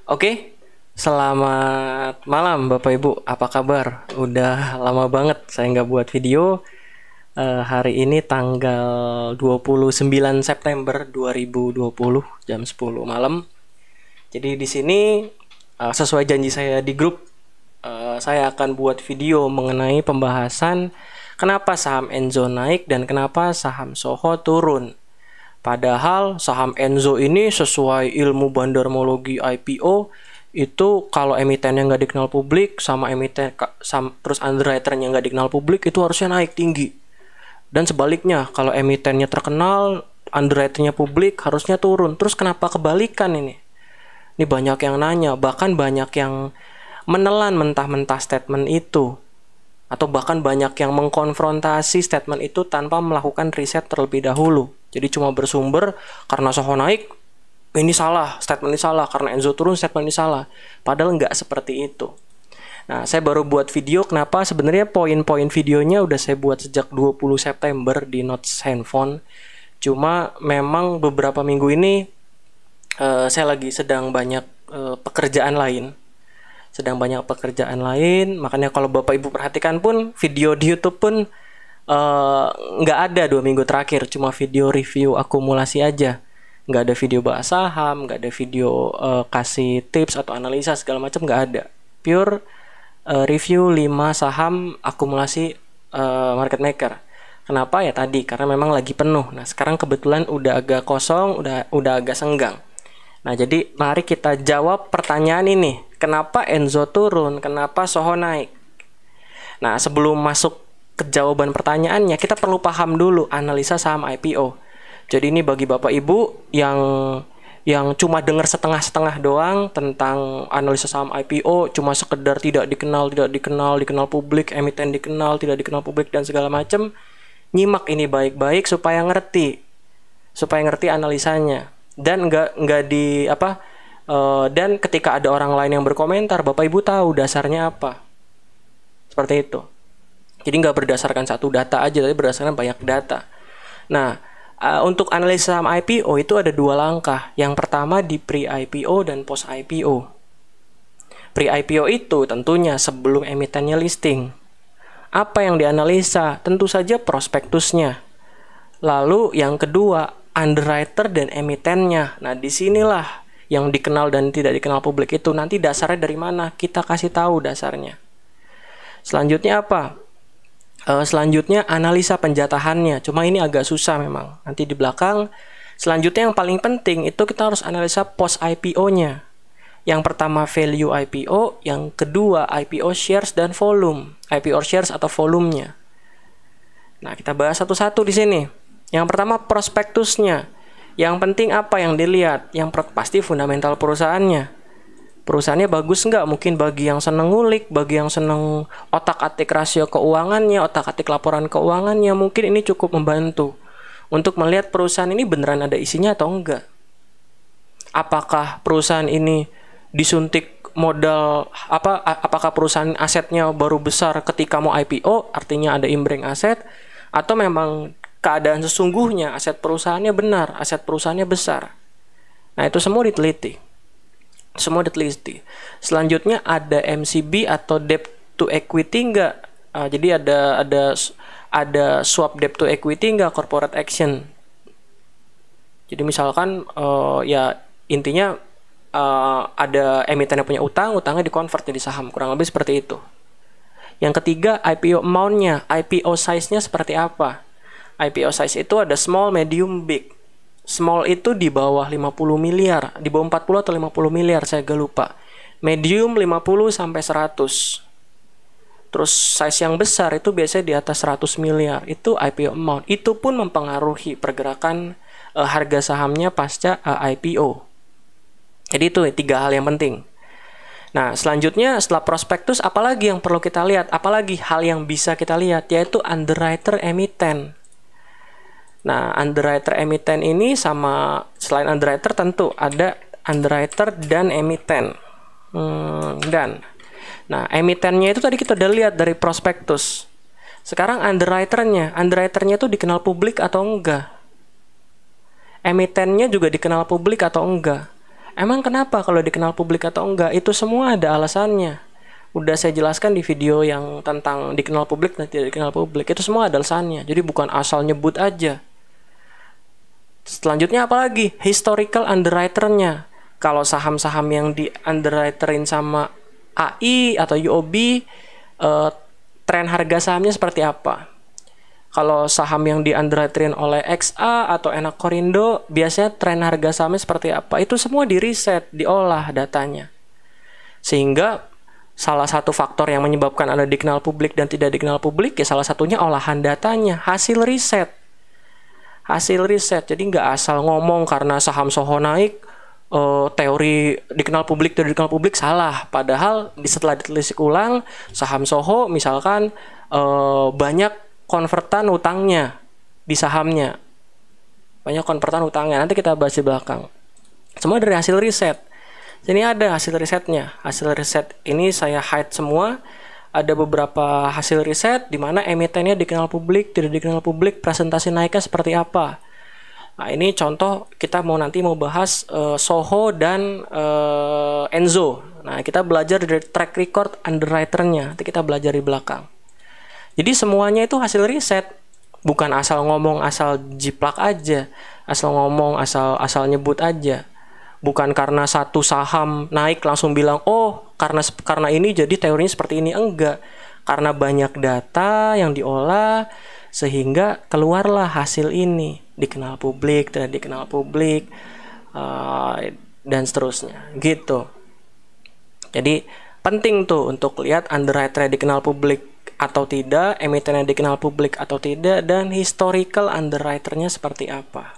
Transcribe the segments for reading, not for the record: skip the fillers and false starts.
Oke, selamat malam Bapak Ibu. Apa kabar? Udah lama banget saya nggak buat video. Hari ini tanggal 29 September 2020 jam 10 malam. Jadi di sini sesuai janji saya di grup, saya akan buat video mengenai pembahasan kenapa saham Enzo naik dan kenapa saham Soho turun. Padahal saham Enzo ini sesuai ilmu bandarmologi IPO itu kalau emitennya nggak dikenal publik sama terus underwriternya nggak dikenal publik itu harusnya naik tinggi. Dan sebaliknya kalau emitennya terkenal underwriternya publik harusnya turun. Terus kenapa kebalikan ini? Ini banyak yang nanya, bahkan banyak yang menelan mentah-mentah statement itu. Atau bahkan banyak yang mengkonfrontasi statement itu tanpa melakukan riset terlebih dahulu. Jadi cuma bersumber karena Soho naik, ini salah, statement ini salah. Karena Enzo turun, statement ini salah. Padahal nggak seperti itu. Nah, saya baru buat video kenapa sebenarnya poin-poin videonya udah saya buat sejak 20 September di notes handphone. Cuma memang beberapa minggu ini saya lagi sedang banyak pekerjaan lain. Makanya kalau Bapak Ibu perhatikan pun video di YouTube pun nggak ada 2 minggu terakhir, cuma video review akumulasi aja, nggak ada video bahas saham, nggak ada video kasih tips atau analisa segala macam, nggak ada, pure review 5 saham akumulasi market maker. Kenapa ya tadi? Karena memang lagi penuh. Nah sekarang kebetulan udah agak kosong, udah agak senggang. Nah, jadi mari kita jawab pertanyaan ini. Kenapa Enzo turun? Kenapa Soho naik? Nah, sebelum masuk ke jawaban pertanyaannya, kita perlu paham dulu analisa saham IPO. Jadi ini bagi Bapak Ibu yang cuma dengar setengah-setengah doang tentang analisa saham IPO, cuma sekedar tidak dikenal publik, emiten dikenal, tidak dikenal publik dan segala macam. Nyimak ini baik-baik supaya ngerti analisanya. Dan dan ketika ada orang lain yang berkomentar, Bapak Ibu tahu dasarnya apa. Seperti itu. Jadi nggak berdasarkan satu data aja, tapi berdasarkan banyak data. Nah, untuk analisa saham IPO itu ada 2 langkah. Yang pertama di pre-IPO dan post-IPO. Pre-IPO itu tentunya sebelum emitennya listing. Apa yang dianalisa? Tentu saja prospektusnya. Lalu yang kedua, underwriter dan emitennya. Nah, disinilah yang dikenal dan tidak dikenal publik itu. Nanti dasarnya dari mana? Kita kasih tahu dasarnya. Selanjutnya apa? Selanjutnya analisa penjatahannya. Cuma ini agak susah memang. Nanti di belakang. Selanjutnya yang paling penting itu kita harus analisa post IPO-nya. Yang pertama value IPO, yang kedua IPO shares dan volume. IPO shares atau volumenya. Nah, kita bahas satu-satu di sini. Yang pertama prospektusnya. Yang penting apa yang dilihat? Pasti fundamental perusahaannya. Perusahaannya bagus nggak? Mungkin bagi yang seneng ngulik, bagi yang seneng otak-atik rasio keuangannya, otak-atik laporan keuangannya, mungkin ini cukup membantu untuk melihat perusahaan ini beneran ada isinya atau enggak. Apakah perusahaan ini disuntik modal apakah perusahaan asetnya baru besar ketika mau IPO, artinya ada imbreng aset, atau memang keadaan sesungguhnya aset perusahaannya benar, aset perusahaannya besar. Nah, itu semua diteliti. Selanjutnya ada MCB atau debt to equity enggak? Jadi ada swap debt to equity enggak, corporate action. Jadi misalkan ya intinya ada emiten yang punya utangnya dikonvert jadi saham, kurang lebih seperti itu. Yang ketiga IPO amount-nya, IPO size-nya seperti apa? IPO size itu ada small, medium, big. Small itu di bawah 50 miliar, di bawah 40 atau 50 miliar, saya agak lupa. Medium 50 sampai 100. Terus size yang besar itu biasanya di atas 100 miliar, itu IPO amount. Itu pun mempengaruhi pergerakan harga sahamnya pasca IPO. Jadi itu 3 hal yang penting. Nah, selanjutnya setelah prospektus, apalagi yang perlu kita lihat? Apalagi hal yang bisa kita lihat? Yaitu underwriter emiten. Nah, underwriter emiten ini selain underwriter tentu ada underwriter dan emiten. Nah, emitennya itu tadi kita udah lihat dari prospektus. Sekarang underwriternya itu dikenal publik atau enggak? Emitennya juga dikenal publik atau enggak? Emang kenapa kalau dikenal publik atau enggak? Itu semua ada alasannya. Udah saya jelaskan di video yang tentang dikenal publik dan tidak dikenal publik. Itu semua ada alasannya. Jadi bukan asal nyebut aja. Selanjutnya apa lagi? Historical underwriter-nya. Kalau saham-saham yang di underwriterin sama AI atau UOB, tren harga sahamnya seperti apa? Kalau saham yang di underwriterin oleh XA atau Enak Korindo, biasanya tren harga sahamnya seperti apa? Itu semua di riset, diolah datanya. Sehingga salah satu faktor yang menyebabkan ada dikenal publik dan tidak dikenal publik, ya salah satunya olahan datanya, hasil riset. Hasil riset, jadi nggak asal ngomong karena saham Soho naik, teori dikenal publik tidak dikenal publik salah. Padahal setelah ditelisik ulang, saham Soho misalkan banyak konvertan utangnya di sahamnya, banyak konvertan utangnya. Nanti kita bahas di belakang. Semua dari hasil riset. Sini ada hasil risetnya. Hasil riset ini saya hide semua. Ada beberapa hasil riset di mana emitennya dikenal publik, tidak dikenal publik, presentasi naiknya seperti apa. Nah, ini contoh kita nanti mau bahas Soho dan Enzo. Nah, kita belajar dari track record underwriter-nya. Nanti kita belajar di belakang. Jadi semuanya itu hasil riset. Bukan asal ngomong, asal jiplak aja. Asal ngomong, asal nyebut aja. Bukan karena satu saham naik langsung bilang, oh karena ini jadi teorinya seperti ini. Enggak. Karena banyak data yang diolah sehingga keluarlah hasil ini. Dikenal publik, tidak dikenal publik, dan seterusnya. Gitu. Jadi penting tuh untuk lihat underwriter dikenal publik atau tidak, emitennya dikenal publik atau tidak, dan historical underwriter-nya seperti apa.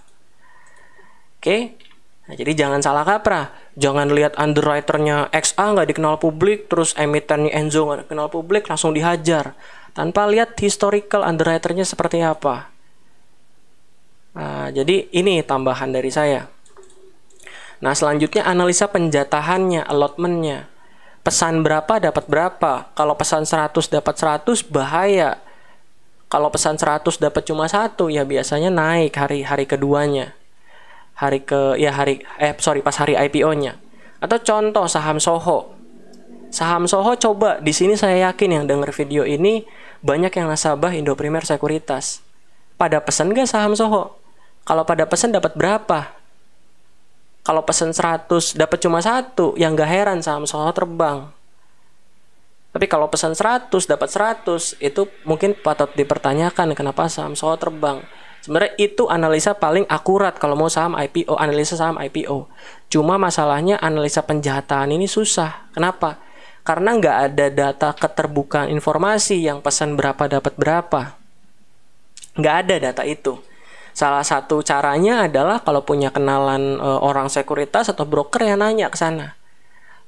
Oke? Nah, jadi jangan salah kaprah. Jangan lihat underwriter-nya XA nggak dikenal publik, terus emitennya Enzo nggak dikenal publik, langsung dihajar. Tanpa lihat historical underwriter-nya seperti apa. Nah, jadi ini tambahan dari saya. Nah, selanjutnya analisa penjatahannya, allotment-nya. Pesan berapa dapat berapa. Kalau pesan 100 dapat 100, bahaya. Kalau pesan 100 dapat cuma 1, ya biasanya naik hari keduanya. Pas hari IPO-nya. Atau contoh saham Soho. Saham Soho coba, di sini saya yakin yang denger video ini banyak yang nasabah Indo Primer Sekuritas. Pada pesan gak saham Soho? Kalau pada pesan dapat berapa? Kalau pesan 100 dapat cuma 1, yang gak heran saham Soho terbang. Tapi kalau pesan 100 dapat 100, itu mungkin patut dipertanyakan kenapa saham Soho terbang. Sebenarnya itu analisa paling akurat kalau mau saham IPO, analisa saham IPO. Cuma masalahnya analisa penjataan ini susah. Kenapa? Karena nggak ada data keterbukaan informasi yang pesan berapa dapat berapa. Nggak ada data itu. Salah satu caranya adalah kalau punya kenalan orang sekuritas atau broker yang nanya ke sana.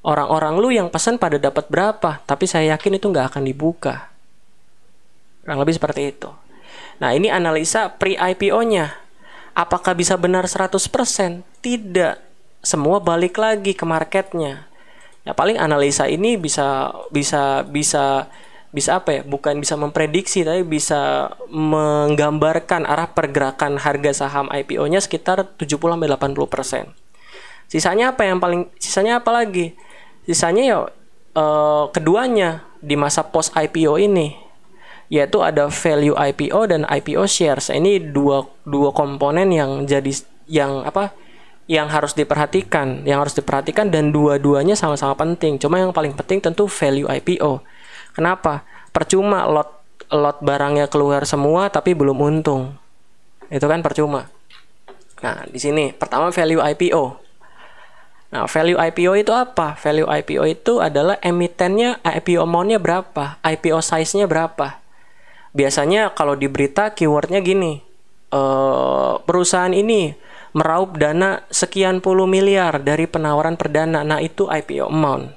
Orang-orang lu yang pesan pada dapat berapa, tapi saya yakin itu nggak akan dibuka. Kurang lebih seperti itu. Nah, ini analisa pre-IPO-nya. Apakah bisa benar 100%? Tidak. Semua balik lagi ke marketnya. Ya paling analisa ini bisa apa ya? Bukan bisa memprediksi, tapi bisa menggambarkan arah pergerakan harga saham IPO-nya sekitar 70-80%. Sisanya apa lagi? Sisanya ya keduanya di masa post IPO ini, yaitu ada value IPO dan IPO shares. Ini dua komponen yang harus diperhatikan, dan dua-duanya sama-sama penting. Cuma yang paling penting tentu value IPO. Kenapa? Percuma lot barangnya keluar semua tapi belum untung. Itu kan percuma. Nah, di sini pertama value IPO. Nah, value IPO itu apa? Value IPO itu adalah emitennya, IPO amount-nya berapa, IPO size-nya berapa. Biasanya kalau di berita keywordnya gini, perusahaan ini meraup dana sekian puluh miliar dari penawaran perdana. Nah, itu IPO amount.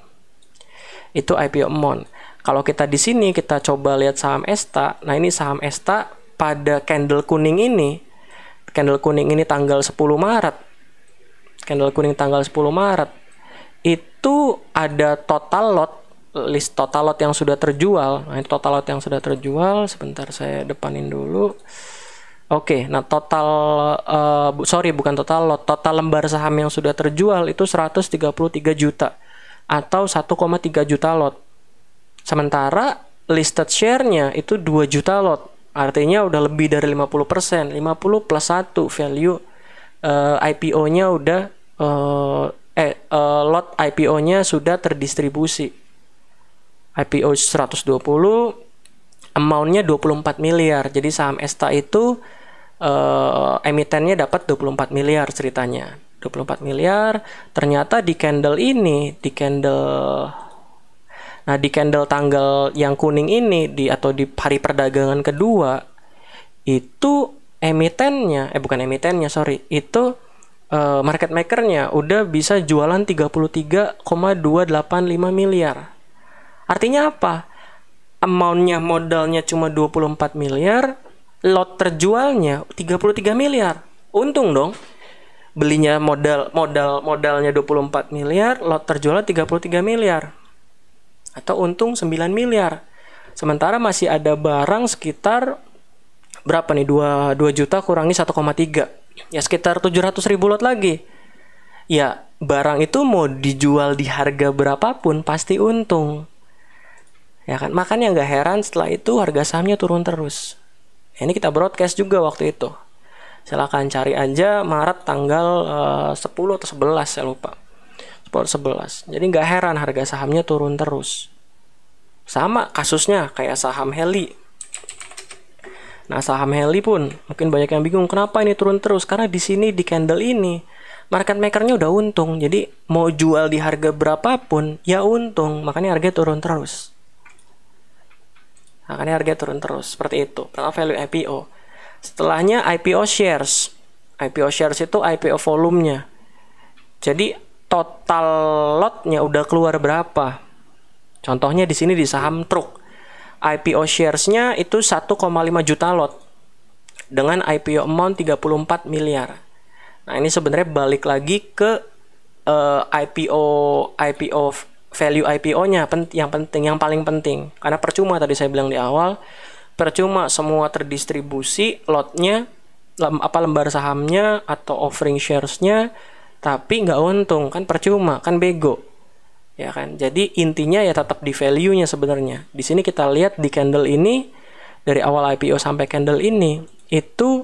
Itu IPO amount. Kalau kita di sini kita coba lihat saham ESTA. Nah, ini saham ESTA pada candle kuning ini. Candle kuning ini tanggal 10 Maret. Candle kuning tanggal 10 Maret. Itu ada total lot, list total lot yang sudah terjual. Nah, ini total lot yang sudah terjual. Sebentar saya depanin dulu. Oke, nah total bukan total lot, total lembar saham yang sudah terjual itu 133 juta atau 1,3 juta lot. Sementara listed share-nya itu 2 juta lot. Artinya udah lebih dari 50%, 50 plus 1 value IPO-nya udah lot IPO-nya sudah terdistribusi. IPO 120, amount-nya 24 miliar. Jadi saham ESTA itu emitennya dapat 24 miliar ceritanya. 24 miliar. Ternyata di candle ini, di candle tanggal yang kuning ini atau di hari perdagangan kedua itu market makernya udah bisa jualan 33,285 miliar. Artinya apa? Amount-nya modalnya cuma 24 miliar, lot terjualnya 33 miliar. Untung dong. Belinya modalnya 24 miliar, lot terjualnya 33 miliar. Atau untung 9 miliar. Sementara masih ada barang sekitar berapa nih? 2 juta kurangi 1,3. Ya sekitar 700 ribu lot lagi. Ya, barang itu mau dijual di harga berapapun pasti untung. Ya kan, makanya nggak heran setelah itu harga sahamnya turun terus. Ini kita broadcast juga waktu itu. Silakan cari aja Maret tanggal 10 atau 11 saya lupa. 10 11. Jadi nggak heran harga sahamnya turun terus. Sama kasusnya kayak saham Heli. Nah, saham Heli pun mungkin banyak yang bingung kenapa ini turun terus, karena di sini di candle ini market makernya udah untung. Jadi mau jual di harga berapapun ya untung, makanya harga turun terus. Makanya harga turun terus seperti itu. Pertama value IPO. Setelahnya IPO shares. IPO shares itu IPO volumenya. Jadi total lotnya udah keluar berapa? Contohnya di sini di saham truk. IPO shares-nya itu 1,5 juta lot dengan IPO amount 34 miliar. Nah, ini sebenarnya balik lagi ke IPO value IPO-nya yang paling penting. Karena percuma tadi saya bilang di awal, percuma semua terdistribusi lotnya, lembar sahamnya atau offering shares-nya, tapi nggak untung, kan percuma, kan bego. Ya kan? Jadi intinya ya tetap di value-nya sebenarnya. Di sini kita lihat di candle ini dari awal IPO sampai candle ini itu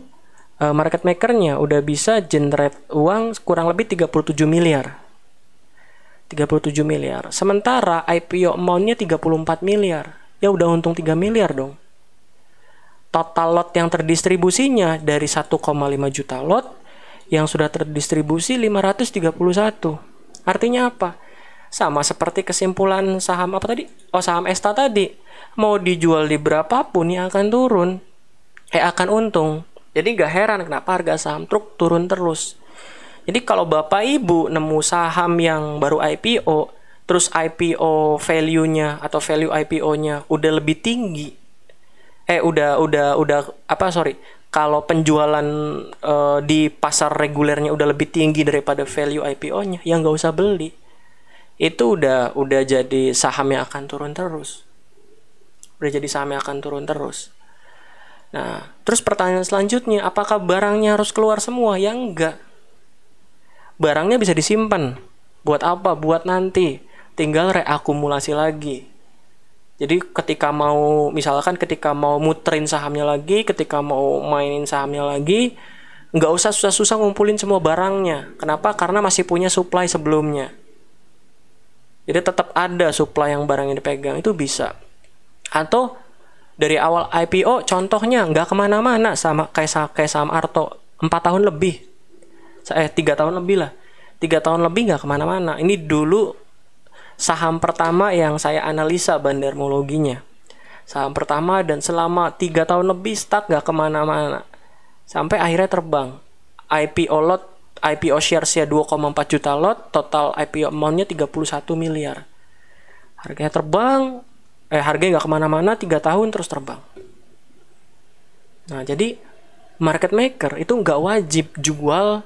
market maker-nya udah bisa generate uang kurang lebih 37 miliar. 37 miliar. Sementara IPO amount-nya 34 miliar. Ya udah untung 3 miliar dong. Total lot yang terdistribusinya dari 1,5 juta lot yang sudah terdistribusi 531. Artinya apa? Sama seperti kesimpulan saham apa tadi? Saham ESTA tadi. Mau dijual di berapapun ya akan turun. Akan untung. Jadi gak heran kenapa harga saham truk turun terus. Jadi kalau Bapak Ibu nemu saham yang baru IPO, terus IPO value-nya atau value IPO-nya udah lebih tinggi. Kalau penjualan di pasar regulernya udah lebih tinggi daripada value IPO-nya, ya nggak usah beli. Itu udah jadi saham yang akan turun terus. Nah, terus pertanyaan selanjutnya, apakah barangnya harus keluar semua? Ya enggak. Barangnya bisa disimpan. Buat apa? Buat nanti. Tinggal reakumulasi lagi. Jadi ketika mau muterin sahamnya lagi, ketika mau mainin sahamnya lagi, nggak usah susah-susah ngumpulin semua barangnya. Kenapa? Karena masih punya supply sebelumnya. Jadi tetap ada supply yang barang yang dipegang, itu bisa. Atau dari awal IPO, contohnya nggak kemana-mana, sama kayak saham Arto 4 tahun lebih. 3 tahun lebih lah. 3 tahun lebih nggak kemana-mana. Ini dulu saham pertama yang saya analisa bandarmologinya. Saham pertama dan selama 3 tahun lebih stuck nggak kemana-mana. Sampai akhirnya terbang. IPO shares-nya 2,4 juta lot, total IPO amount-nya 31 miliar. Harganya terbang, harganya nggak kemana-mana, 3 tahun terus terbang. Nah, jadi market maker itu nggak wajib jual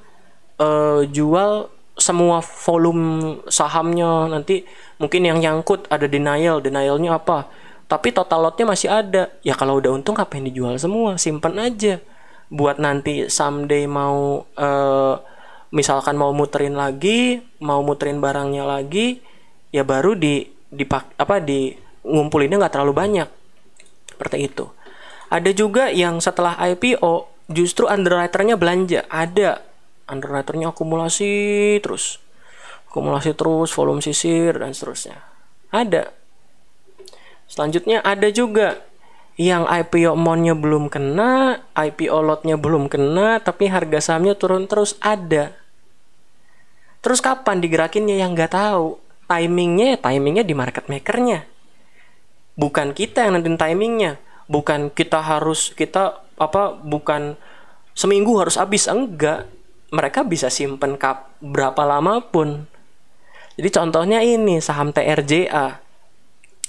semua volume sahamnya. Nanti mungkin yang nyangkut ada denialnya apa, tapi total lotnya masih ada. Ya kalau udah untung ngapain dijual semua, simpen aja. buat nanti someday mau misalkan mau muterin barangnya lagi, ya baru di ngumpulinnya nggak terlalu banyak. Seperti itu. Ada juga yang setelah IPO justru underwriternya belanja. Ada underwriternya akumulasi terus, volume sisir dan seterusnya. Ada. Selanjutnya ada juga yang IPO amount-nya belum kena, IPO lot-nya belum kena, tapi harga sahamnya turun terus. Ada. Terus kapan digerakinnya yang nggak tahu. Timingnya di market makernya. Bukan kita yang nentuin timingnya. Bukan bukan seminggu harus habis. Enggak. Mereka bisa simpen berapa lama pun. Jadi contohnya ini saham TRJA.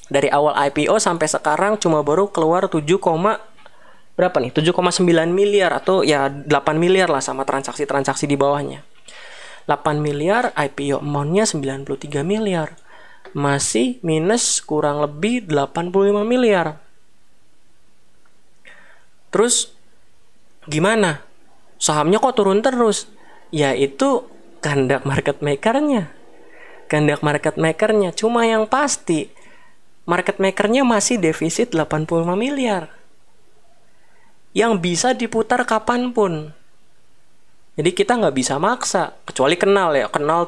Dari awal IPO sampai sekarang cuma baru keluar 7,9 miliar atau ya 8 miliar lah sama transaksi-transaksi di bawahnya. 8 miliar, IPO amount-nya 93 miliar. Masih minus kurang lebih 85 miliar. Terus gimana? Sahamnya kok turun terus? Ya itu kehendak market makernya. Cuma yang pasti market makernya masih defisit 85 miliar. Yang bisa diputar kapanpun. Jadi kita nggak bisa maksa, kecuali kenal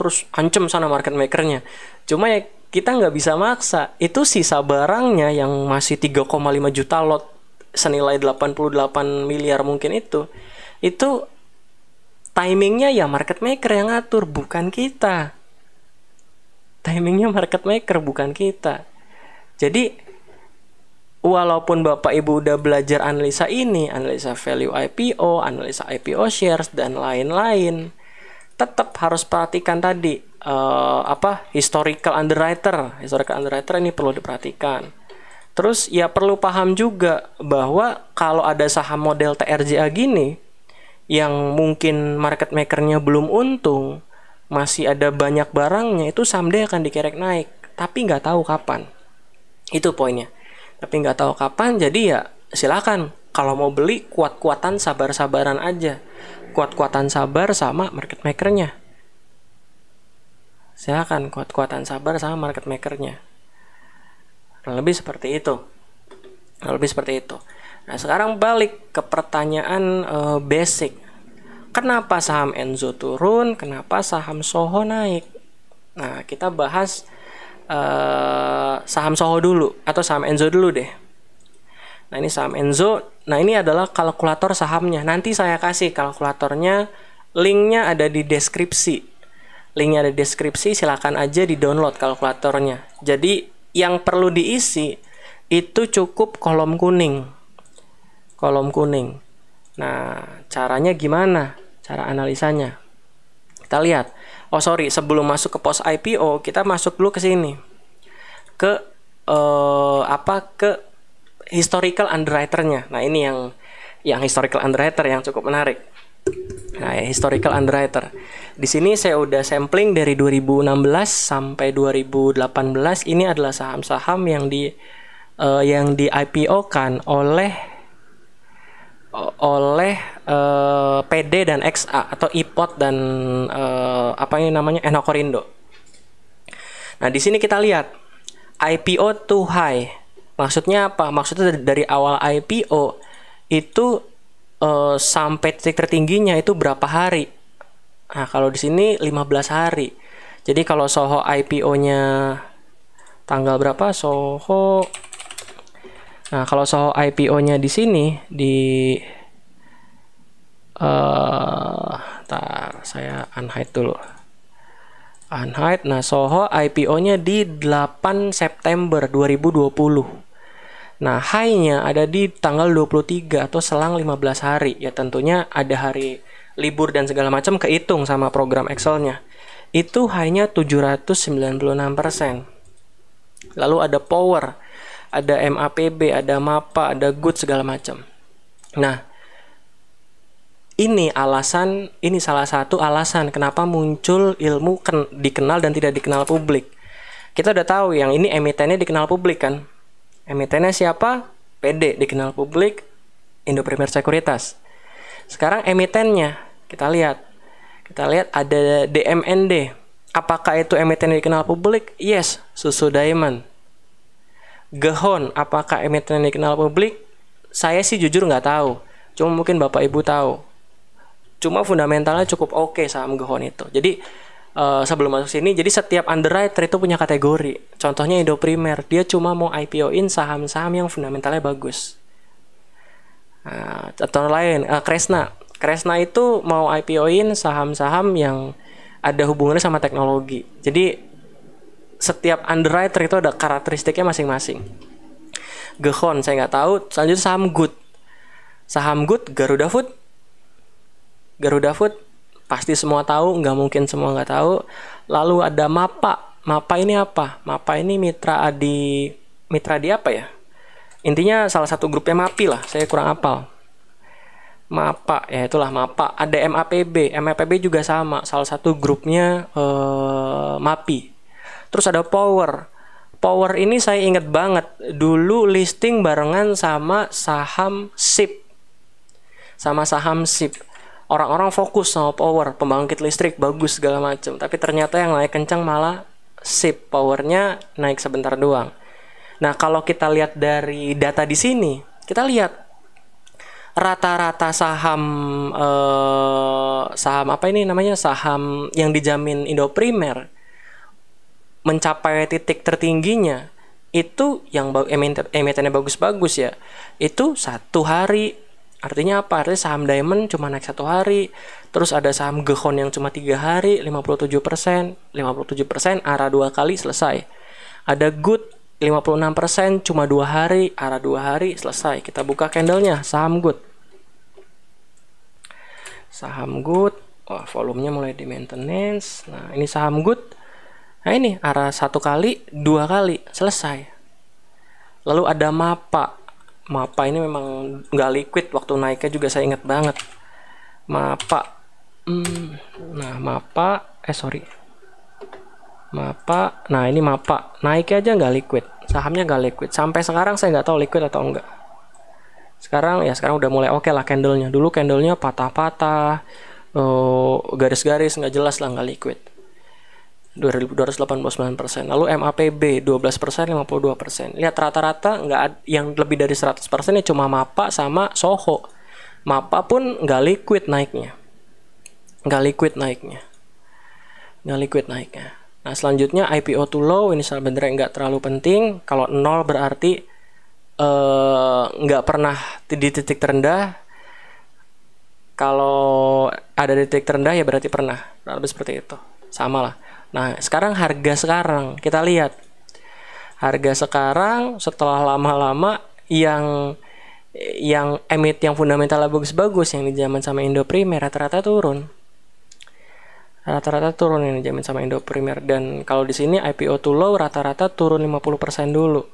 terus ancam sana market makernya. Cuma ya kita nggak bisa maksa. Itu sisa barangnya yang masih 3,5 juta lot senilai 88 miliar mungkin itu timingnya ya market maker yang ngatur, bukan kita. Timingnya market maker, bukan kita. Jadi walaupun Bapak Ibu udah belajar analisa value IPO, analisa IPO shares dan lain-lain, tetap harus perhatikan tadi historical underwriter ini perlu diperhatikan. Terus ya perlu paham juga bahwa kalau ada saham model TRJA gini yang mungkin market makernya belum untung, masih ada banyak barangnya, itu someday akan dikerek naik, tapi nggak tahu kapan. Itu poinnya. Tapi nggak tahu kapan, jadi ya silakan. Kalau mau beli kuat-kuatan sabar-sabaran aja. Kuat-kuatan sabar sama market makernya. Silakan kuat-kuatan sabar sama market makernya. Lebih seperti itu. Nah sekarang balik ke pertanyaan basic. Kenapa saham Enzo turun? Kenapa saham Soho naik? Nah kita bahas saham Soho dulu atau saham Enzo dulu deh. Nah ini saham Enzo. Nah ini adalah kalkulator sahamnya. Nanti saya kasih kalkulatornya. Linknya ada di deskripsi. Silakan aja di download kalkulatornya. Jadi yang perlu diisi itu cukup kolom kuning. Nah caranya gimana? Cara analisanya kita lihat. Sebelum masuk ke post IPO, kita masuk dulu ke sini. Ke historical underwriter-nya. Nah, ini yang historical underwriter yang cukup menarik. Nah, historical underwriter. Di sini saya udah sampling dari 2016 sampai 2018. Ini adalah saham-saham yang di IPO-kan oleh PD dan XA atau IPOT dan Enokorindo. Nah, di sini kita lihat IPO too high. Maksudnya apa? Maksudnya dari awal IPO itu sampai titik tertingginya itu berapa hari? Nah, kalau di sini 15 hari. Jadi kalau Soho IPO-nya tanggal berapa? Nah, kalau Soho IPO-nya di sini saya unhide dulu. Nah, Soho IPO-nya di 8 September 2020. Nah, high-nya ada di tanggal 23 atau selang 15 hari. Ya tentunya ada hari libur dan segala macam kehitung sama program Excel-nya. Itu high-nya 796%. Lalu ada power, ada MAPB, ada MAPA, ada good segala macam. Nah, ini salah satu alasan kenapa muncul ilmu dikenal dan tidak dikenal publik. Kita udah tahu yang ini emitennya dikenal publik kan. Emitennya siapa? PD dikenal publik, Indo Premier Sekuritas. Sekarang emitennya kita lihat. Kita lihat ada DMND. Apakah itu emiten yang dikenal publik? Yes, Susu Diamond. Gehon, apakah emiten yang dikenal publik? Saya sih jujur nggak tahu. Cuma mungkin Bapak Ibu tahu. Cuma fundamentalnya cukup oke saham Gehon itu. Jadi sebelum masuk sini, jadi setiap underwriter itu punya kategori. Contohnya Indoprimer, dia cuma mau IPO-in saham-saham yang fundamentalnya bagus. Contoh lain, Kresna. Kresna itu mau IPO-in saham-saham yang ada hubungannya sama teknologi. Jadi setiap underwriter itu ada karakteristiknya masing-masing. Gehon saya nggak tahu. Selanjutnya saham Good. Saham Good, Garuda Food. Garuda Food pasti semua tahu, nggak mungkin semua nggak tahu. Lalu ada MAPA. MAPA ini apa? MAPA ini mitra di apa ya? Intinya salah satu grupnya MAPI lah. Saya kurang hafal. MAPA, ya itulah MAPA. Ada MAPB. MAPB juga sama, salah satu grupnya MAPI. Terus ada Power. Power ini saya ingat banget dulu listing barengan sama saham SIP. Sama saham SIP. Orang-orang fokus sama Power, pembangkit listrik bagus segala macam. Tapi ternyata yang naik kencang malah SIP. Powernya naik sebentar doang. Nah, kalau kita lihat dari data di sini, kita lihat rata-rata saham apa ini namanya, saham yang dijamin Indoprimer mencapai titik tertingginya itu yang emitennya bagus-bagus ya, itu 1 hari. Artinya apa? Artinya saham Diamond cuma naik 1 hari. Terus ada saham Gehon yang cuma 3 hari 57%. 57% arah 2 kali selesai. Ada Good 56% cuma 2 hari, arah 2 hari selesai. Kita buka candlenya saham Good. Saham Good, wah volumenya mulai di maintenance. Nah ini saham Good. Nah ini arah 1 kali, 2 kali selesai. Lalu ada MAPA. MAPA ini memang nggak liquid, waktu naiknya juga saya ingat banget. MAPA. Nah MAPA, MAPA. Nah ini MAPA, naiknya aja nggak liquid, sahamnya nggak liquid. Sampai sekarang saya nggak tahu liquid atau enggak. Sekarang udah mulai oke lah candlenya. Dulu candlenya patah-patah, garis-garis nggak jelas lah, nggak liquid. 289%. Lalu MAPB 12%, 52%. Lihat rata-rata nggak, yang lebih dari 100% ya cuma MAPA sama Soho. MAPA pun nggak liquid naiknya. Nah selanjutnya IPO to low, ini sebenarnya nggak terlalu penting. Kalau 0 berarti nggak pernah di titik terendah. Kalau ada di titik terendah ya berarti pernah. Lebih seperti itu, sama lah. Nah sekarang harga sekarang kita lihat. Harga sekarang setelah lama-lama yang emit yang fundamentalnya bagus-bagus yang dijamin sama Indoprimer rata-rata turun. Yang dijamin sama Indoprimer. Dan kalau di sini IPO to low rata-rata turun 50% dulu.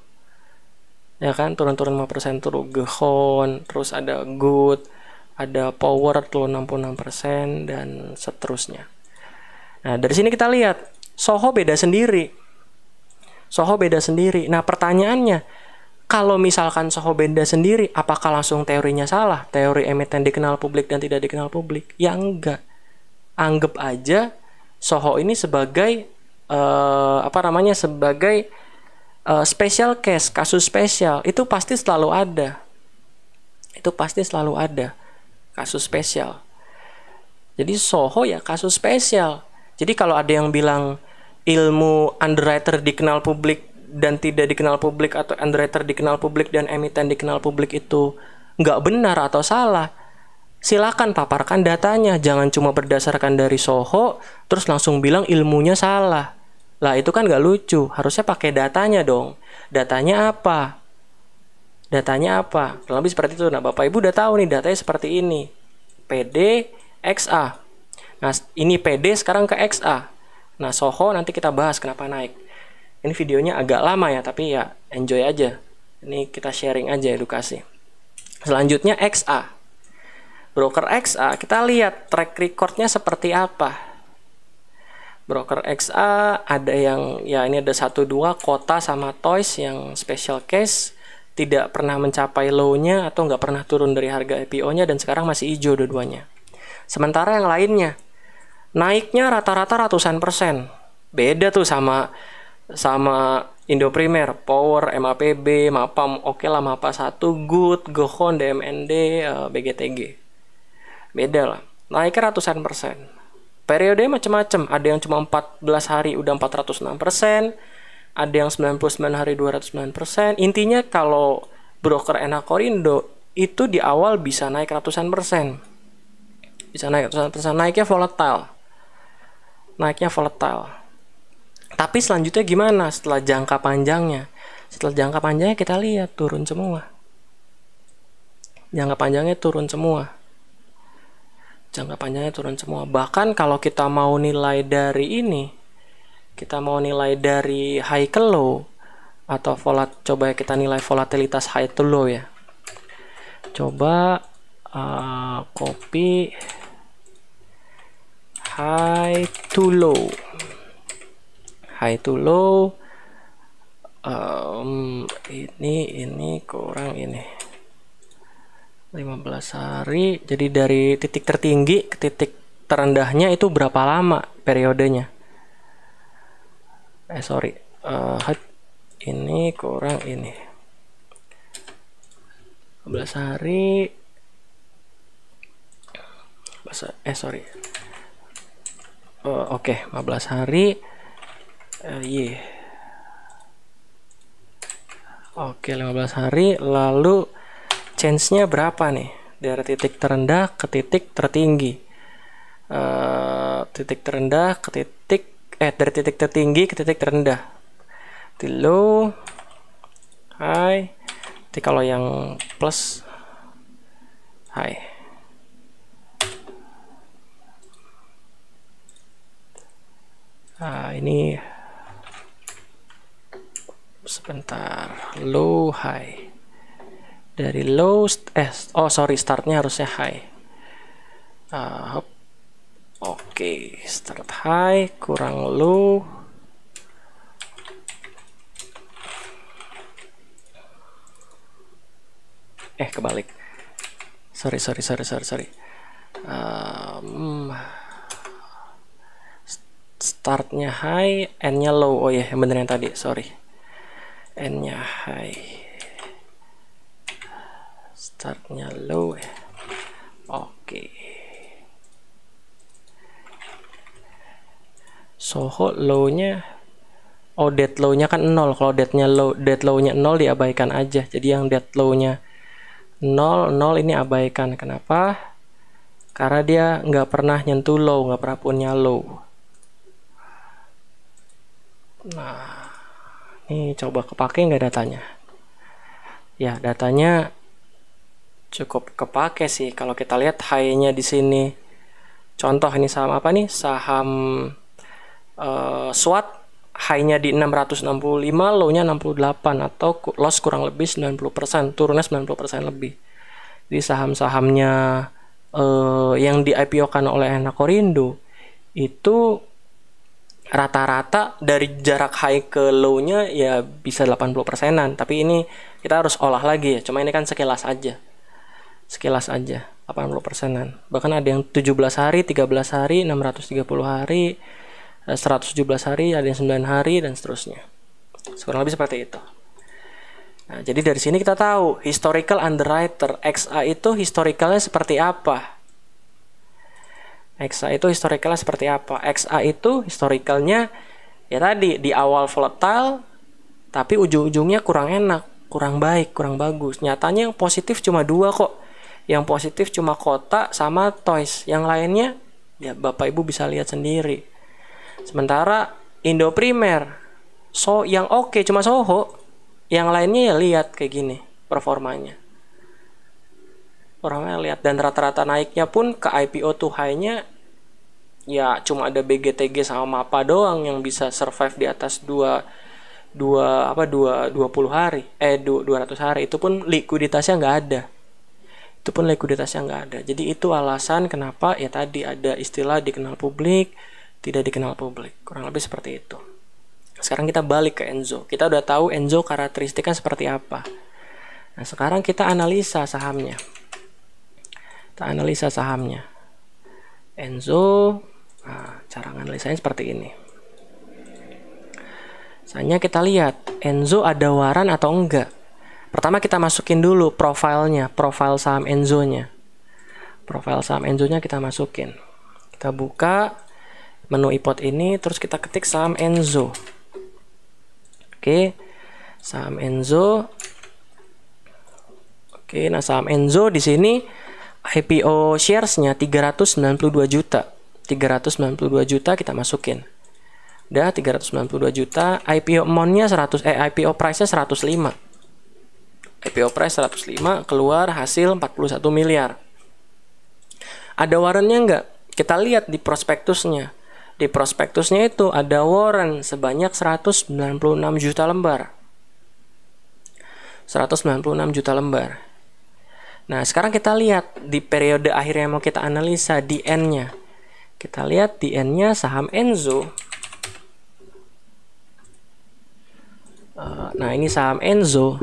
Ya kan, turun 5% turun. Gehon, terus ada Good, ada Power turun 66% dan seterusnya. Nah dari sini kita lihat Soho beda sendiri. Nah pertanyaannya, kalau misalkan Soho beda sendiri, apakah langsung teorinya salah? Teori emiten dikenal publik dan tidak dikenal publik? Ya enggak. Anggap aja Soho ini sebagai sebagai special case, kasus spesial. Itu pasti selalu ada kasus spesial. Jadi Soho ya kasus spesial. Jadi kalau ada yang bilang ilmu underwriter dikenal publik dan tidak dikenal publik, atau underwriter dikenal publik dan emiten dikenal publik itu nggak benar atau salah, silakan paparkan datanya. Jangan cuma berdasarkan dari Soho terus langsung bilang ilmunya salah. Lah itu kan nggak lucu. Harusnya pakai datanya dong. Datanya apa? Kurang lebih seperti itu. Nah Bapak Ibu udah tahu nih datanya seperti ini. PD, XA. Nah ini PD sekarang ke XA. Nah Soho nanti kita bahas kenapa naik. Ini videonya agak lama ya, tapi ya enjoy aja. Ini kita sharing aja, edukasi. Selanjutnya XA. Broker XA, kita lihat track recordnya seperti apa. Broker XA ada yang, ya ini ada 1-2 Kota sama Toys yang special case. tidak pernah mencapai low-nya atau nggak pernah turun dari harga IPO-nya, dan sekarang masih hijau dua-duanya. Sementara yang lainnya naiknya rata-rata ratusan persen. Beda tuh sama Indoprimer, Power, MAPB, Mapam, oke lah, Mapa 1, Good, Gohon, DMND, BGTG. Beda lah, naiknya ratusan persen. Periode macam-macam, ada yang cuma 14 hari udah 406%, ada yang 99 hari 209%. Intinya kalau broker Enakorindo itu di awal bisa naik ratusan persen. Bisa naik ratusan persen, naiknya volatile. Tapi selanjutnya gimana setelah jangka panjangnya? Setelah jangka panjangnya kita lihat turun semua. Jangka panjangnya turun semua. Bahkan kalau kita mau nilai dari ini, kita mau nilai dari high ke low atau coba kita nilai volatilitas high to low ya. Coba copy high to low. Ini kurang ini 15 hari. Jadi dari titik tertinggi ke titik terendahnya itu berapa lama periodenya? Ini kurang ini 15 hari. 15 hari. 15 hari, lalu change-nya berapa nih dari titik terendah ke titik tertinggi? Dari titik tertinggi ke titik terendah. Di low, high. Jadi kalau yang plus high. Ini sebentar, low high. Dari low startnya harusnya high. Start high kurang low. Kebalik. Sorry. Startnya high, end-nya low. Oh ya, yang bener yang tadi, sorry. N-nya high, startnya low ya. Soho low-nya, dead low-nya kan 0. Kalau dead low-nya 0 diabaikan aja. Jadi yang dead low-nya 0 ini abaikan. Kenapa? Karena dia nggak pernah nyentuh low, nggak pernah punya low. Nah, ini coba kepake nggak datanya? Ya, datanya cukup kepake sih. Kalau kita lihat high-nya di sini. Contoh ini saham apa nih? Saham SWAT, high-nya di 665, low-nya 68, atau loss kurang lebih 90%, turunnya 90% lebih. Jadi saham-sahamnya yang di IPO-kan oleh Enakorindo itu rata-rata dari jarak high ke low-nya ya bisa 80%-an. Tapi ini kita harus olah lagi ya. Cuma ini kan sekilas aja 80%-an. Bahkan ada yang 17 hari, 13 hari, 630 hari, 117 hari, ada yang 9 hari, dan seterusnya. Kurang lebih seperti itu. Nah, jadi dari sini kita tahu historical underwriter XA itu historicalnya seperti apa. XA itu historicalnya ya tadi di awal volatile, tapi ujung-ujungnya kurang enak, kurang baik, kurang bagus. Nyatanya yang positif cuma 2 kok. Yang positif cuma Kota sama Toys. Yang lainnya ya Bapak Ibu bisa lihat sendiri. Sementara Indoprimer yang oke cuma Soho. Yang lainnya ya lihat kayak gini performanya. Orangnya lihat, dan rata-rata naiknya pun ke IPO tuh high-nya ya cuma ada BGTG sama Mapa doang yang bisa survive di atas 20 hari, 200 hari. Itu pun likuiditasnya nggak ada. Jadi itu alasan kenapa ya tadi ada istilah dikenal publik, tidak dikenal publik. Kurang lebih seperti itu. Sekarang kita balik ke Enzo. Kita udah tahu Enzo karakteristiknya seperti apa. Nah, sekarang kita analisa sahamnya. Enzo, nah, cara analisanya seperti ini. Misalnya kita lihat Enzo ada waran atau enggak. Pertama kita masukin dulu profil saham Enzo-nya. Profil saham Enzo-nya kita masukin. Kita buka menu iPod ini, terus kita ketik saham Enzo. Oke, saham Enzo. Oke, nah saham Enzo di sini IPO shares-nya 392 juta. 392 juta kita masukin. Udah 392 juta, IPO amount-nya IPO price-nya 105. IPO price 105, keluar hasil 41 miliar. Ada warrannya enggak? Kita lihat di prospektusnya. Di prospektusnya itu ada warrant sebanyak 196 juta lembar. 196 juta lembar. Nah, sekarang kita lihat di periode akhir yang mau kita analisa di N-nya. Kita lihat di N-nya saham Enzo. Nah, ini saham Enzo.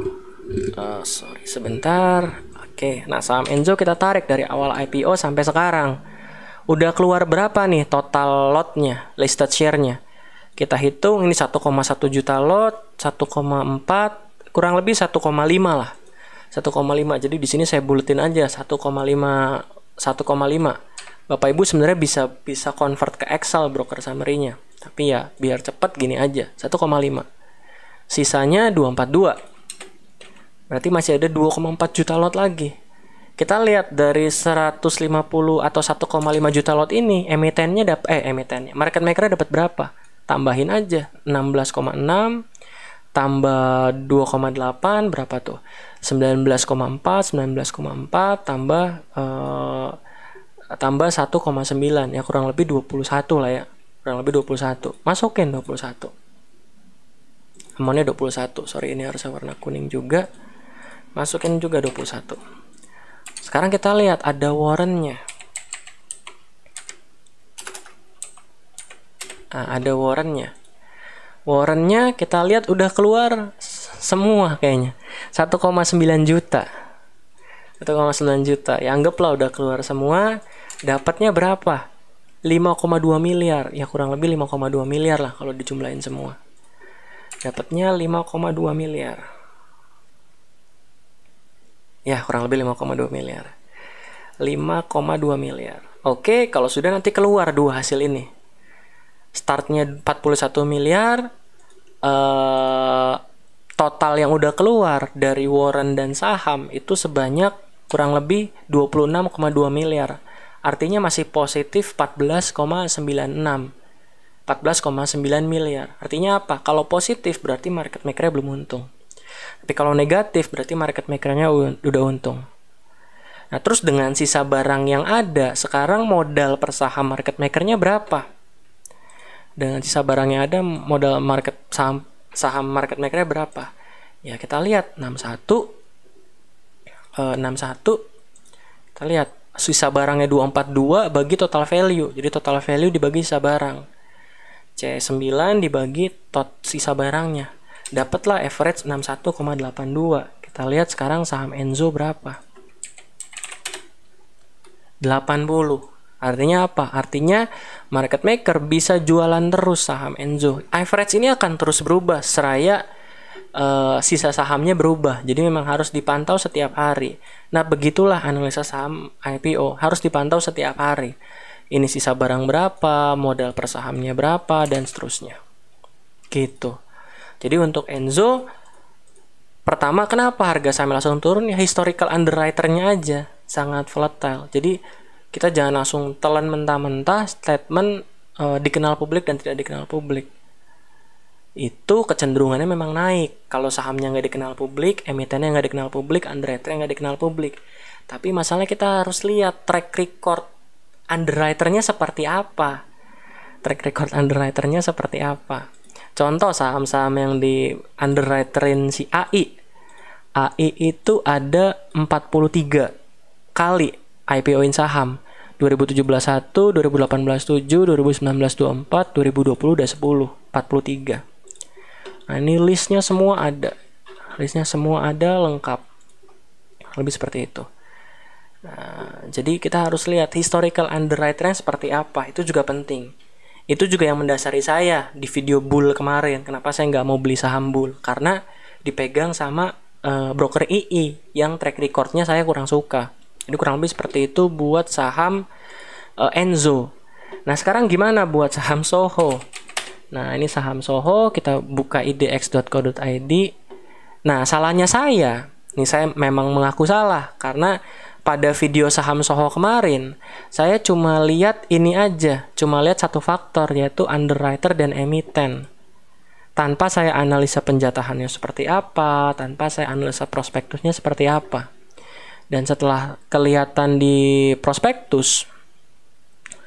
Sorry, sebentar. Oke, nah saham Enzo kita tarik dari awal IPO sampai sekarang. Udah keluar berapa nih total lotnya, listed share-nya? Kita hitung ini 1,1 juta lot, 1,4, kurang lebih 1,5 lah. 1,5. Jadi di sini saya buletin aja 1,5. Bapak Ibu sebenarnya bisa convert ke Excel broker summary-nya. Tapi ya biar cepet gini aja, 1,5. Sisanya 242. Berarti masih ada 2,4 juta lot lagi. Kita lihat dari 150 atau 1,5 juta lot ini, market maker dapat berapa? Tambahin aja 16,6 tambah 2,8 berapa tuh? 19,4 tambah 1,9 ya, kurang lebih 21 lah ya. Kurang lebih 21. Masukin 21. Amountnya 21. Sorry, ini harusnya warna kuning juga. Masukin juga 21. Sekarang kita lihat ada warrant-nya. Nah, ada warrant-nya. Warrant-nya kita lihat udah keluar semua kayaknya. 1,9 juta. 1,9 juta. Ya anggaplah udah keluar semua. Dapatnya berapa? 5,2 miliar. Ya kurang lebih 5,2 miliar lah kalau dijumlahin semua. Dapatnya 5,2 miliar. Ya, kurang lebih 5,2 miliar. 5,2 miliar. Oke, kalau sudah nanti keluar dua hasil ini. Startnya 41 miliar. Total yang udah keluar dari warrant dan saham itu sebanyak kurang lebih 26,2 miliar. Artinya masih positif 14,96. 14,9 miliar. Artinya apa? Kalau positif berarti market maker-nya belum untung. Tapi kalau negatif berarti market maker-nya udah untung. Nah, terus dengan sisa barang yang ada, sekarang modal per saham market maker-nya berapa? Dengan sisa barang yang ada, modal saham market maker-nya berapa? Ya, kita lihat 61. Kita lihat sisa barangnya 242 bagi total value. Jadi total value dibagi sisa barang. C9 dibagi sisa barangnya. Dapatlah average 61,82. Kita lihat sekarang saham Enzo berapa? 80. Artinya apa? Artinya market maker bisa jualan terus saham Enzo. Average ini akan terus berubah seraya sisa sahamnya berubah. Jadi memang harus dipantau setiap hari. Nah, begitulah analisa saham IPO. Harus dipantau setiap hari. Ini sisa barang berapa, modal per sahamnya berapa, dan seterusnya. Gitu. Jadi untuk Enzo, pertama kenapa harga saham langsung turun? Ya historical underwriter-nya aja sangat volatile. Jadi kita jangan langsung telan mentah-mentah statement dikenal publik dan tidak dikenal publik. Itu kecenderungannya memang naik. Kalau sahamnya nggak dikenal publik, emitennya nggak dikenal publik, underwriter-nya nggak dikenal publik. Tapi masalahnya kita harus lihat track record underwriter-nya seperti apa. Track record underwriter-nya seperti apa. Contoh saham-saham yang di underwriterin si AI. AI itu ada 43 kali IPO-in saham. 2017 1, 2018 7, 2019 24, 2020 udah 10, 43. Nah, ini listnya semua ada. Listnya semua ada lengkap. lebih seperti itu. Nah, jadi kita harus lihat historical underwriter-nya seperti apa, itu juga penting. Itu juga yang mendasari saya di video bull kemarin, kenapa saya nggak mau beli saham bull, karena dipegang sama broker II yang track recordnya saya kurang suka. Jadi kurang lebih seperti itu buat saham Enzo. Nah sekarang gimana buat saham Soho? Nah ini saham Soho, kita buka idx.co.id. Nah salahnya saya, ini saya memang mengaku salah, karena pada video saham Soho kemarin, saya cuma lihat ini aja, cuma lihat satu faktor, yaitu underwriter dan emiten. Tanpa saya analisa penjatahannya seperti apa, tanpa saya analisa prospektusnya seperti apa. Dan setelah kelihatan di prospektus,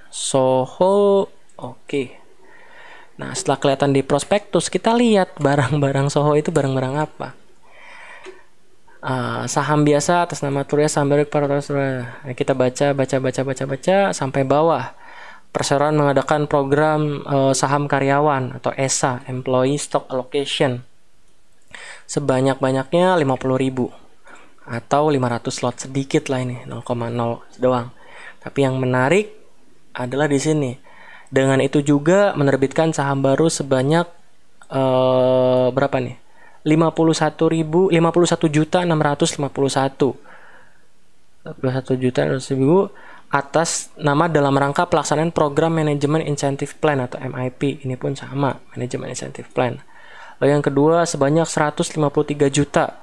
Soho oke. Nah setelah kelihatan di prospektus, kita lihat barang-barang Soho itu barang-barang apa. Saham biasa atas nama Turia Sambarik kita baca sampai bawah. Perseroan mengadakan program saham karyawan atau ESA, Employee Stock Allocation, sebanyak-banyaknya 50.000 atau 500 slot, sedikit lah ini, 0,0 doang. Tapi yang menarik adalah di sini. Dengan itu juga menerbitkan saham baru sebanyak berapa nih? 51.651 atas nama dalam rangka pelaksanaan program manajemen incentive plan atau MIP. Ini pun sama, manajemen incentive plan. Lalu yang kedua sebanyak 153 juta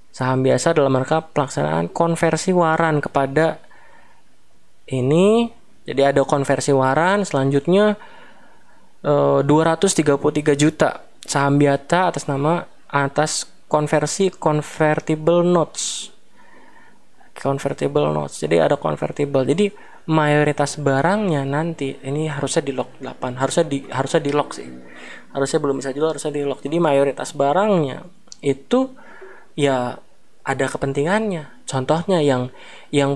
saham biasa dalam rangka pelaksanaan konversi waran kepada ini. Jadi ada konversi waran. Selanjutnya 233 juta saham biasa atas konversi convertible notes. Jadi ada convertible. Jadi mayoritas barangnya nanti ini harusnya di lock 8. Harusnya di lock sih. Harusnya belum bisa jual, harusnya di lock. Jadi mayoritas barangnya itu ya ada kepentingannya. Contohnya yang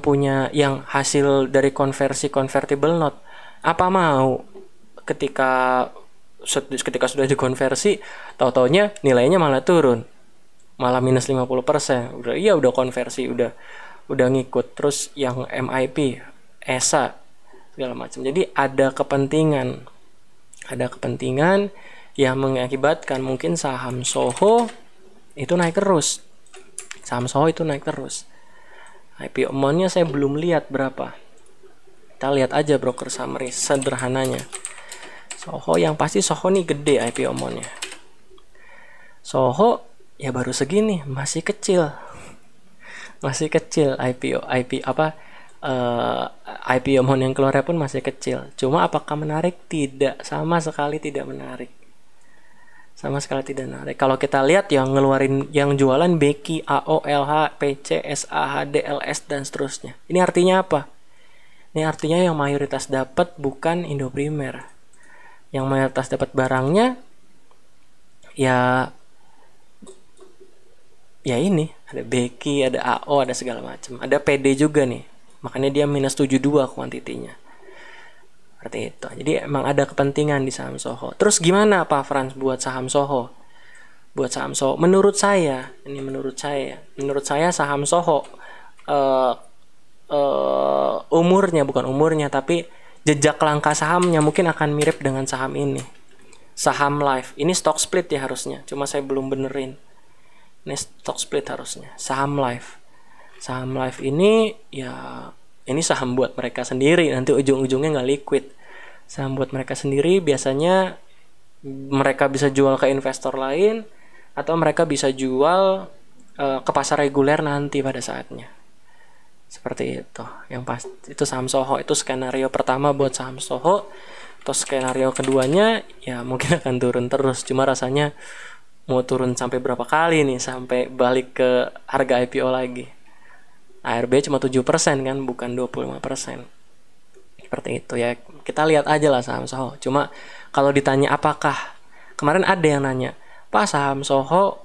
punya yang hasil dari konversi convertible note, apa mau ketika sudah dikonversi, tahu-taunya nilainya malah turun, malah minus 50%. Udah konversi, udah ngikut. Terus yang MIP, ESA segala macam. Jadi ada kepentingan yang mengakibatkan mungkin saham Soho itu naik terus. IPO amount-nya saya belum lihat berapa. Kita lihat aja broker summary sederhananya. Soho yang pasti Soho nih gede IPO amount-nya. Soho ya baru segini, masih kecil IPO amount yang keluarnya pun masih kecil. Cuma apakah menarik? Tidak, sama sekali tidak menarik. Kalau kita lihat yang jualan Beki, AO, LH, PC, SA, HD, LS dan seterusnya. Ini artinya apa? Ini artinya yang mayoritas dapat bukan Indoprimer. Yang mayoritas dapat barangnya ya ini, ada Beki, ada AO, ada segala macam. Ada PD juga nih. Makanya dia minus 72 kuantitinya. Seperti itu. Jadi emang ada kepentingan di saham Soho. Terus gimana Pak Frans buat saham Soho? Menurut saya saham Soho bukan umurnya tapi jejak langkah sahamnya mungkin akan mirip dengan saham ini. Saham Life. Ini stock split ya harusnya. Cuma saya belum benerin. Ini stock split harusnya. Saham Life ini ya ini saham buat mereka sendiri. Nanti ujung-ujungnya nggak liquid. Saham buat mereka sendiri biasanya mereka bisa jual ke investor lain atau mereka bisa jual ke pasar reguler nanti pada saatnya. Seperti itu. Yang pasti itu saham Soho. Itu skenario pertama buat saham Soho. Terus skenario keduanya ya mungkin akan turun terus. Cuma rasanya mau turun sampai berapa kali nih sampai balik ke harga IPO lagi. ARB cuma 7% kan, bukan 25%. Seperti itu ya. Kita lihat aja lah saham Soho. Cuma kalau ditanya apakah, kemarin ada yang nanya, Pak saham Soho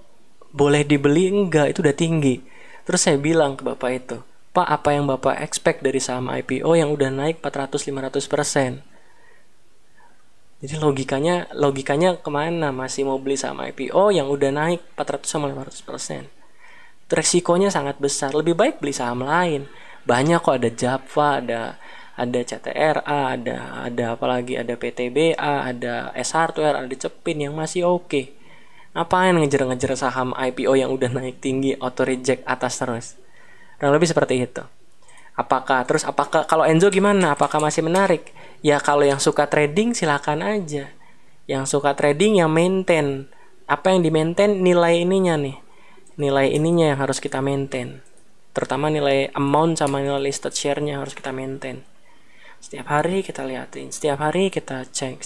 boleh dibeli? Enggak, itu udah tinggi. Terus saya bilang ke Bapak itu, Pak apa yang Bapak expect dari saham IPO yang udah naik 400-500%? Jadi logikanya kemana? Masih mau beli saham IPO yang udah naik 400-500%? resikonya sangat besar. Lebih baik beli saham lain. Banyak kok, ada Java, ada CTRA, ada apa lagi, ada PTBA, ada S Hardware, ada Cepin yang masih oke. Ngapain ngejar-ngejar saham IPO yang udah naik tinggi, auto reject atas terus. Kurang lebih seperti itu. Apakah kalau Enzo gimana? Apakah masih menarik? Ya kalau yang suka trading silakan aja. Yang suka trading yang maintain. Apa yang di maintain? Nilai ininya nih. Nilai ininya yang harus kita maintain. Terutama nilai amount sama nilai listed share-nya harus kita maintain. Setiap hari kita liatin, setiap hari kita cek,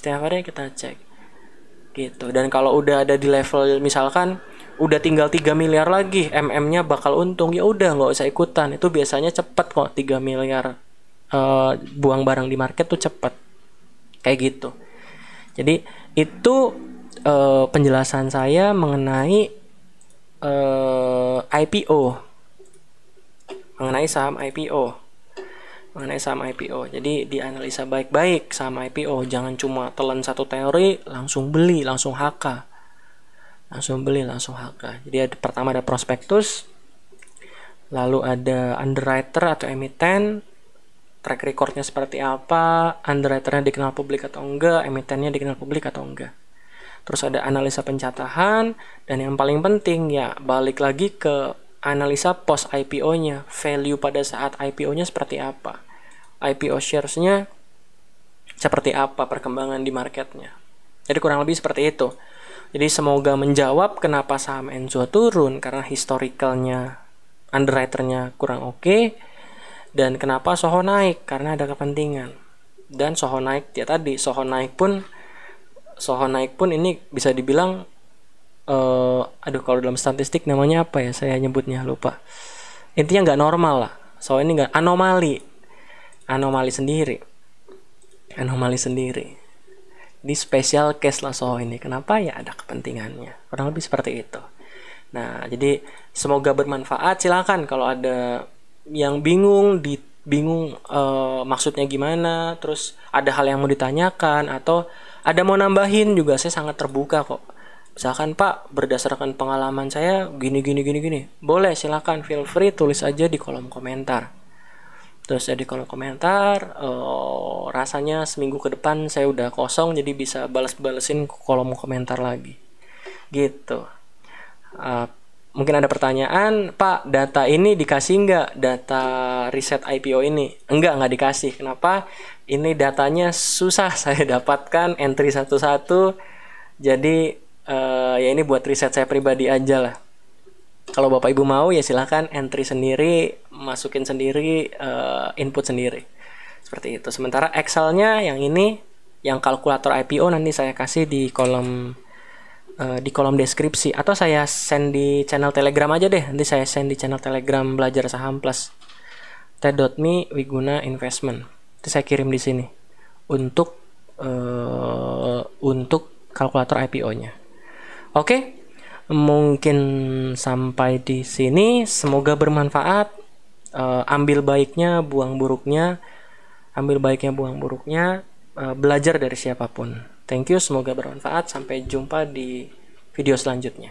gitu. Dan kalau udah ada di level misalkan udah tinggal 3 miliar lagi, MM-nya bakal untung, ya udah nggak usah ikutan. Itu biasanya cepet kok, 3 miliar buang barang di market tuh cepet. Kayak gitu. Jadi itu penjelasan saya mengenai IPO, mengenai saham IPO. Jadi dianalisa baik-baik saham IPO, jangan cuma telan satu teori langsung beli, langsung HK. Jadi pertama ada prospektus, lalu ada underwriter atau emiten, track recordnya seperti apa, underwriternya dikenal publik atau enggak, emitennya dikenal publik atau enggak. Terus ada analisa pencatahan, dan yang paling penting ya balik lagi ke analisa post IPO-nya, value pada saat IPO-nya seperti apa, IPO shares-nya seperti apa, perkembangan di marketnya. Jadi kurang lebih seperti itu. Jadi semoga menjawab kenapa saham Enzo turun, karena historicalnya underwriternya kurang oke, dan kenapa Soho naik karena ada kepentingan. Dan Soho naik ya tadi, Soho naik pun ini bisa dibilang kalau dalam statistik namanya apa ya, saya nyebutnya lupa. Intinya nggak normal lah. So ini nggak anomali sendiri. Di special case lah Soho ini. Kenapa ya, ada kepentingannya. Kurang lebih seperti itu. Nah, jadi semoga bermanfaat. Silakan kalau ada yang bingung maksudnya gimana, terus ada hal yang mau ditanyakan atau ada mau nambahin juga, saya sangat terbuka kok. Misalkan Pak, berdasarkan pengalaman saya gini. Boleh, silakan, feel free, tulis aja di kolom komentar. Terus di kolom komentar, rasanya seminggu ke depan saya udah kosong, jadi bisa balesin kolom komentar lagi. Gitu. Mungkin ada pertanyaan, Pak, data ini dikasih nggak? Data riset IPO ini? Nggak dikasih. Kenapa? Ini datanya susah saya dapatkan, entry satu-satu. Jadi ya ini buat riset saya pribadi aja lah. Kalau Bapak Ibu mau ya silahkan entry sendiri, masukin sendiri, input sendiri. Seperti itu. Sementara Excel-nya yang ini, yang kalkulator IPO nanti saya kasih di kolom deskripsi, atau saya send di channel Telegram aja deh. Nanti saya send di channel Telegram Belajar Saham Plus t.me Wiguna Investment. Itu saya kirim di sini untuk kalkulator IPO-nya. Oke, mungkin sampai di sini. Semoga bermanfaat. Ambil baiknya, buang buruknya. Belajar dari siapapun. Thank you, semoga bermanfaat. Sampai jumpa di video selanjutnya.